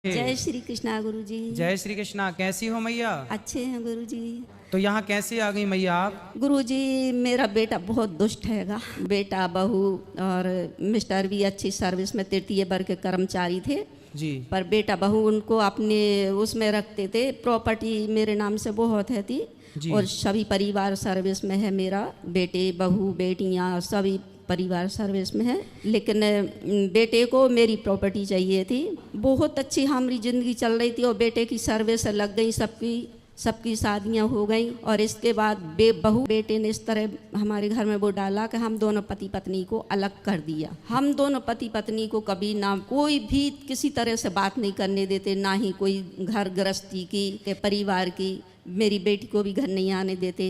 जय श्री कृष्णा गुरुजी। जय श्री कृष्णा। कैसी हो मैया? अच्छे हैं गुरुजी। तो यहाँ कैसे आ गई मैया आप? गुरुजी मेरा बेटा बहुत दुष्ट हैगा। बेटा बहू और मिस्टर भी अच्छी सर्विस में तृतीय वर्ग के कर्मचारी थे जी। पर बेटा बहू उनको अपने उसमें रखते थे। प्रॉपर्टी मेरे नाम से बहुत है थी और सभी परिवार सर्विस में है। मेरा बेटे बहू बेटियाँ सभी परिवार सर्विस में है, लेकिन बेटे को मेरी प्रॉपर्टी चाहिए थी। बहुत अच्छी हमारी ज़िंदगी चल रही थी और बेटे की सर्विस लग गई, सबकी शादियां हो गई। और इसके बाद बहू बेटे ने इस तरह हमारे घर में वो डाला कि हम दोनों पति पत्नी को अलग कर दिया। हम दोनों पति पत्नी को कभी ना कोई भी किसी तरह से बात नहीं करने देते, ना ही कोई घर गृहस्थी की के परिवार की। मेरी बेटी को भी घर नहीं आने देते।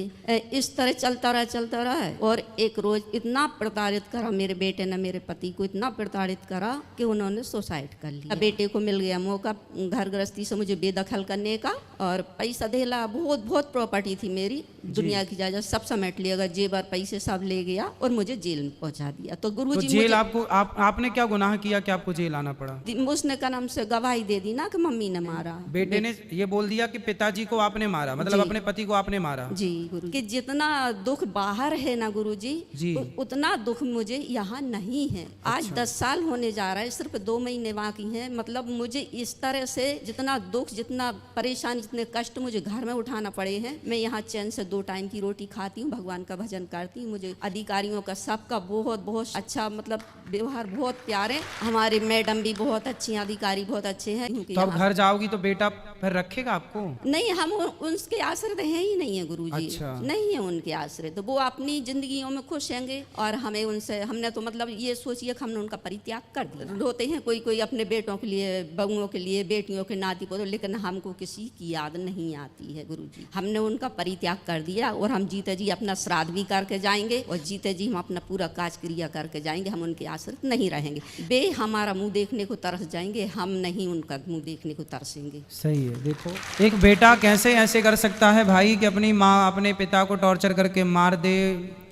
इस तरह चलता रहा और एक रोज इतना प्रताड़ित करा मेरे बेटे ने, मेरे पति को इतना प्रताड़ित करा कि उन्होंने सुसाइड कर लिया। बेटे को मिल गया मौका घर गृहस्थी से मुझे बेदखल करने का और पैसा देला। बहुत प्रॉपर्टी थी मेरी, दुनिया की जायदाद सब समेट लिया, जेवर पैसे सब ले गया और मुझे जेल में पहुंचा दिया। तो गुरुजी तो जेल आपको आपने क्या गुनाह किया कि आपको जेल आना पड़ा? उसने का नाम से गवाही दे दी ना कि मम्मी ने मारा। बेटे ने ये बोल दिया कि पिताजी को आपने मारा, मतलब अपने पति को आपने मारा? जी गुरु कि जितना दुख बाहर है ना गुरुजी उतना दुख मुझे यहाँ नहीं है। आज 10 साल होने जा रहा है, सिर्फ 2 महीने बाकी हैं। मतलब मुझे इस तरह से जितना दुख, जितना परेशानी, जितने कष्ट मुझे घर में उठाना पड़े हैं। मैं यहाँ चैन से 2 टाइम की रोटी खाती हूँ, भगवान का भजन करती हूँ। मुझे अधिकारियों का सबका बहुत अच्छा मतलब व्यवहार बहुत प्यारे। हमारे मैडम भी बहुत अच्छी हैं, अधिकारी बहुत अच्छे हैं। तो अब घर जाओगी तो बेटा फिर रखेगा आपको? नहीं, हम उनके आश्रित हैं ही नहीं है गुरुजी। अच्छा। नहीं है उनके आश्रित, वो अपनी जिंदगियों में खुश रहेंगे और हमें उनसे हमने तो मतलब ये सोचिए कि हमने उनका परित्याग कर दिया। रोते हैं कोई अपने बेटों के लिए, बहुओं के लिए, बेटियों के नाती पोतों, लेकिन हमको किसी की याद नहीं आती है गुरुजी। हमने उनका परित्याग कर दिया और हम जीते जी अपना श्राद्ध भी करके जाएंगे और जीते जी हम अपना पूरा काज क्रिया करके जाएंगे। हम उनके आश्रित नहीं रहेंगे। वे हमारा मुंह देखने को तरस जाएंगे, हम नहीं उनका मुंह देखने को तरसेंगे। सही है। देखो एक बेटा कैसे ऐसे कर सकता है भाई कि अपनी माँ अपने पिता को टॉर्चर करके मार दे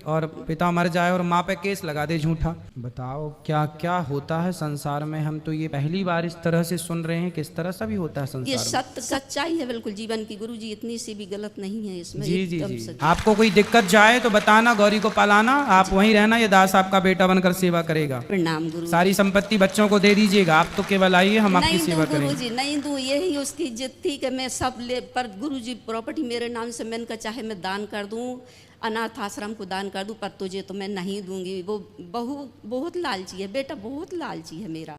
और पिता मर जाए और माँ पे केस लगा दे झूठा। बताओ क्या क्या होता है संसार में। हम तो ये पहली बार इस तरह से सुन रहे हैं, किस तरह सा भी होता है संसार। ये सत्य सच्चाई है बिल्कुल जीवन की गुरुजी, इतनी सी भी गलत नहीं है इसमें। जी। आपको कोई दिक्कत जाए तो बताना, गौरी को पालाना, आप वहीं रहना, ये दास आपका बेटा बनकर सेवा करेगा। प्रणाम गुरु। सारी संपत्ति बच्चों को दे दीजिएगा, आप तो केवल आइए, हम आपकी सेवा करेंगे। गुरुजी नहीं दूं, यही उसकी जिद थी कि मैं सब ले, पर गुरुजी प्रॉपर्टी मेरे नाम से मैंने कहा चाहे मैं दान कर दूं, अनाथ आश्रम को दान कर दूं, पर तुझे तो मैं नहीं दूंगी। वो बहुत लालची है बेटा, बहुत लालची है मेरा।